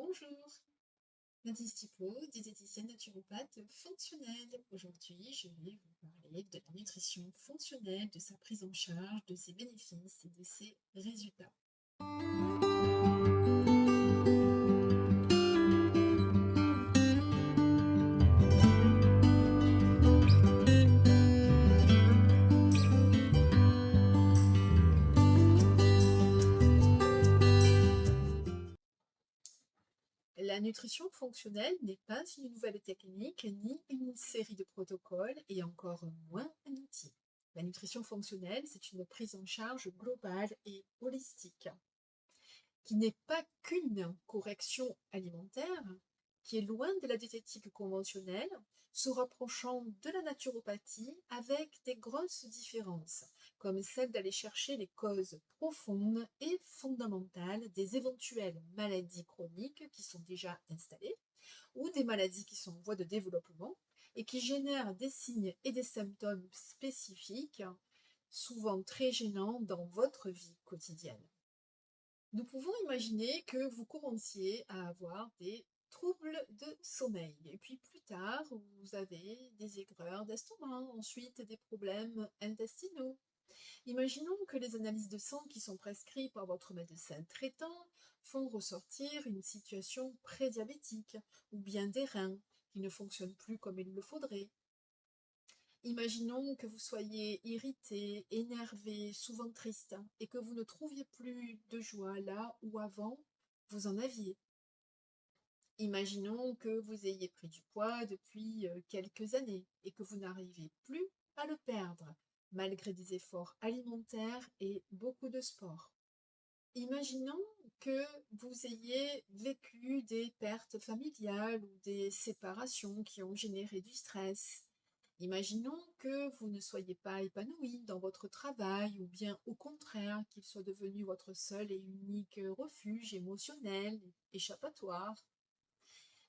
Bonjour, Nadine Stiplot, diététicienne naturopathe fonctionnelle. Aujourd'hui, je vais vous parler de la nutrition fonctionnelle, de sa prise en charge, de ses bénéfices et de ses résultats. La nutrition fonctionnelle n'est pas une nouvelle technique ni une série de protocoles et encore moins un outil. La nutrition fonctionnelle, c'est une prise en charge globale et holistique, qui n'est pas qu'une correction alimentaire, qui est loin de la diététique conventionnelle, se rapprochant de la naturopathie avec des grosses différences, comme celle d'aller chercher les causes profondes et fondamentales des éventuelles maladies chroniques qui sont déjà installées, ou des maladies qui sont en voie de développement et qui génèrent des signes et des symptômes spécifiques, souvent très gênants dans votre vie quotidienne. Nous pouvons imaginer que vous commenciez à avoir des troubles de sommeil. Et puis plus tard, vous avez des aigreurs d'estomac, ensuite des problèmes intestinaux. Imaginons que les analyses de sang qui sont prescrites par votre médecin traitant font ressortir une situation prédiabétique ou bien des reins qui ne fonctionnent plus comme il le faudrait. Imaginons que vous soyez irrité, énervé, souvent triste, et que vous ne trouviez plus de joie là où avant vous en aviez. Imaginons que vous ayez pris du poids depuis quelques années et que vous n'arrivez plus à le perdre, malgré des efforts alimentaires et beaucoup de sport. Imaginons que vous ayez vécu des pertes familiales ou des séparations qui ont généré du stress. Imaginons que vous ne soyez pas épanoui dans votre travail ou bien au contraire qu'il soit devenu votre seul et unique refuge émotionnel, échappatoire.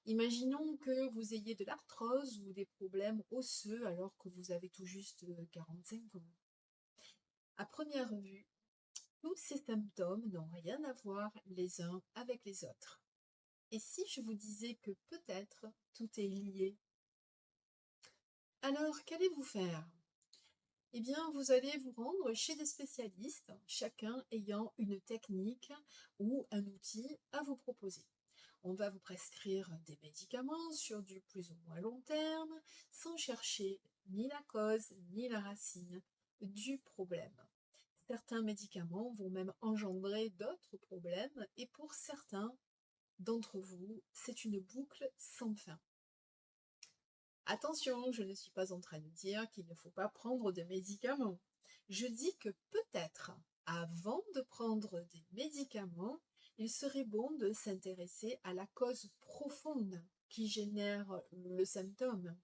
Imaginons que vous ayez de l'arthrose ou des problèmes osseux alors que vous avez tout juste 45 ans. À première vue, tous ces symptômes n'ont rien à voir les uns avec les autres. Et si je vous disais que peut-être tout est lié? Alors, qu'allez-vous faire? Eh bien, vous allez vous rendre chez des spécialistes, chacun ayant une technique ou un outil à vous proposer. On va vous prescrire des médicaments sur du plus ou moins long terme, sans chercher ni la cause ni la racine du problème. Certains médicaments vont même engendrer d'autres problèmes et pour certains d'entre vous, c'est une boucle sans fin. Attention, je ne suis pas en train de dire qu'il ne faut pas prendre de médicaments. Je dis que peut-être, avant de prendre des médicaments, il serait bon de s'intéresser à la cause profonde qui génère le symptôme.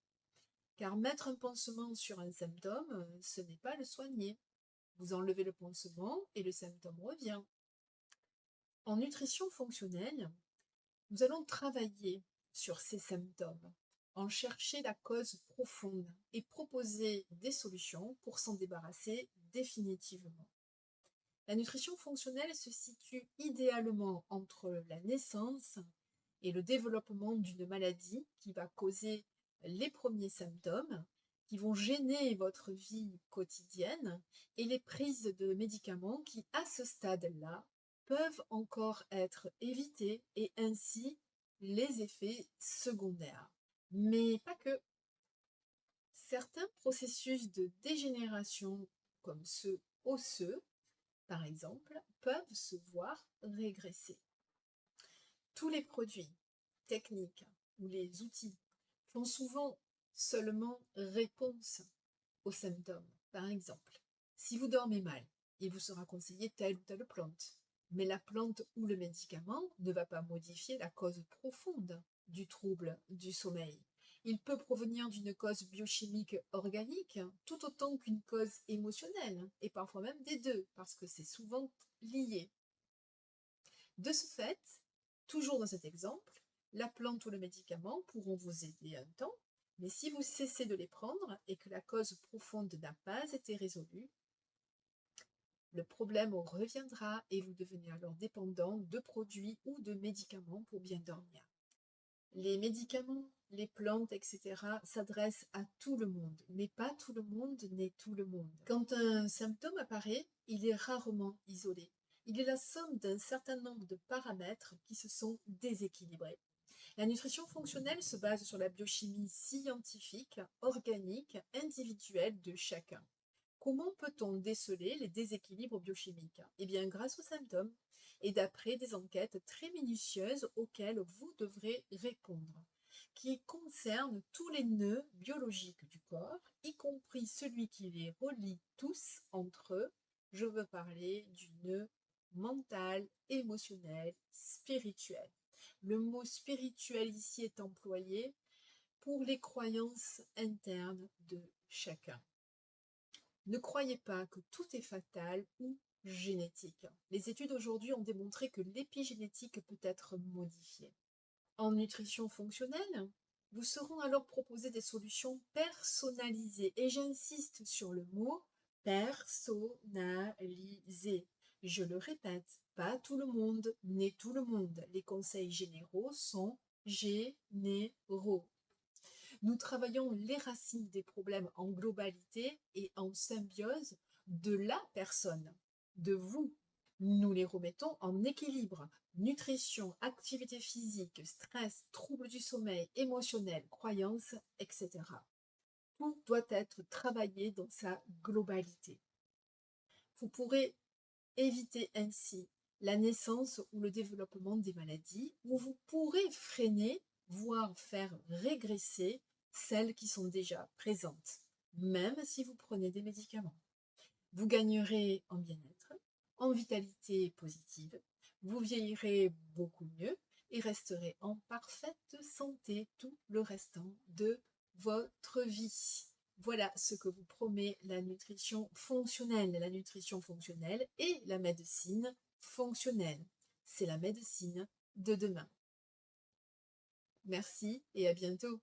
Car mettre un pansement sur un symptôme, ce n'est pas le soigner. Vous enlevez le pansement et le symptôme revient. En nutrition fonctionnelle, nous allons travailler sur ces symptômes, en chercher la cause profonde et proposer des solutions pour s'en débarrasser définitivement. La nutrition fonctionnelle se situe idéalement entre la naissance et le développement d'une maladie qui va causer les premiers symptômes, qui vont gêner votre vie quotidienne, et les prises de médicaments qui, à ce stade-là, peuvent encore être évitées et ainsi les effets secondaires. Mais pas que. Certains processus de dégénération, comme ceux osseux, par exemple, peuvent se voir régresser. Tous les produits, techniques ou les outils font souvent seulement réponse aux symptômes. Par exemple, si vous dormez mal, il vous sera conseillé telle ou telle plante. Mais la plante ou le médicament ne va pas modifier la cause profonde du trouble du sommeil. Il peut provenir d'une cause biochimique organique tout autant qu'une cause émotionnelle, et parfois même des deux, parce que c'est souvent lié. De ce fait, toujours dans cet exemple, la plante ou le médicament pourront vous aider un temps, mais si vous cessez de les prendre et que la cause profonde n'a pas été résolue, Le problème reviendra et vous devenez alors dépendant de produits ou de médicaments pour bien dormir. Les médicaments, les plantes, etc. s'adressent à tout le monde, mais pas tout le monde n'est tout le monde. Quand un symptôme apparaît, il est rarement isolé. Il est la somme d'un certain nombre de paramètres qui se sont déséquilibrés. La nutrition fonctionnelle se base sur la biochimie scientifique, organique, individuelle de chacun. Comment peut-on déceler les déséquilibres biochimiques? Eh bien, grâce aux symptômes et d'après des enquêtes très minutieuses auxquelles vous devrez répondre, qui concernent tous les nœuds biologiques du corps, y compris celui qui les relie tous entre eux. Je veux parler du nœud mental, émotionnel, spirituel. Le mot spirituel ici est employé pour les croyances internes de chacun. Ne croyez pas que tout est fatal ou génétique. Les études aujourd'hui ont démontré que l'épigénétique peut être modifiée. En nutrition fonctionnelle, vous seront alors proposées des solutions personnalisées. Et j'insiste sur le mot personnalisé. Je le répète, pas tout le monde n'est tout le monde. Les conseils généraux sont généraux. Nous travaillons les racines des problèmes en globalité et en symbiose de la personne, de vous. Nous les remettons en équilibre. Nutrition, activité physique, stress, troubles du sommeil, émotionnel, croyances, etc. Tout doit être travaillé dans sa globalité. Vous pourrez éviter ainsi la naissance ou le développement des maladies, ou vous pourrez freiner, voire faire régresser celles qui sont déjà présentes, même si vous prenez des médicaments. Vous gagnerez en bien-être, en vitalité positive, vous vieillirez beaucoup mieux et resterez en parfaite santé tout le restant de votre vie. Voilà ce que vous promet la nutrition fonctionnelle. La nutrition fonctionnelle et la médecine fonctionnelle. C'est la médecine de demain. Merci et à bientôt.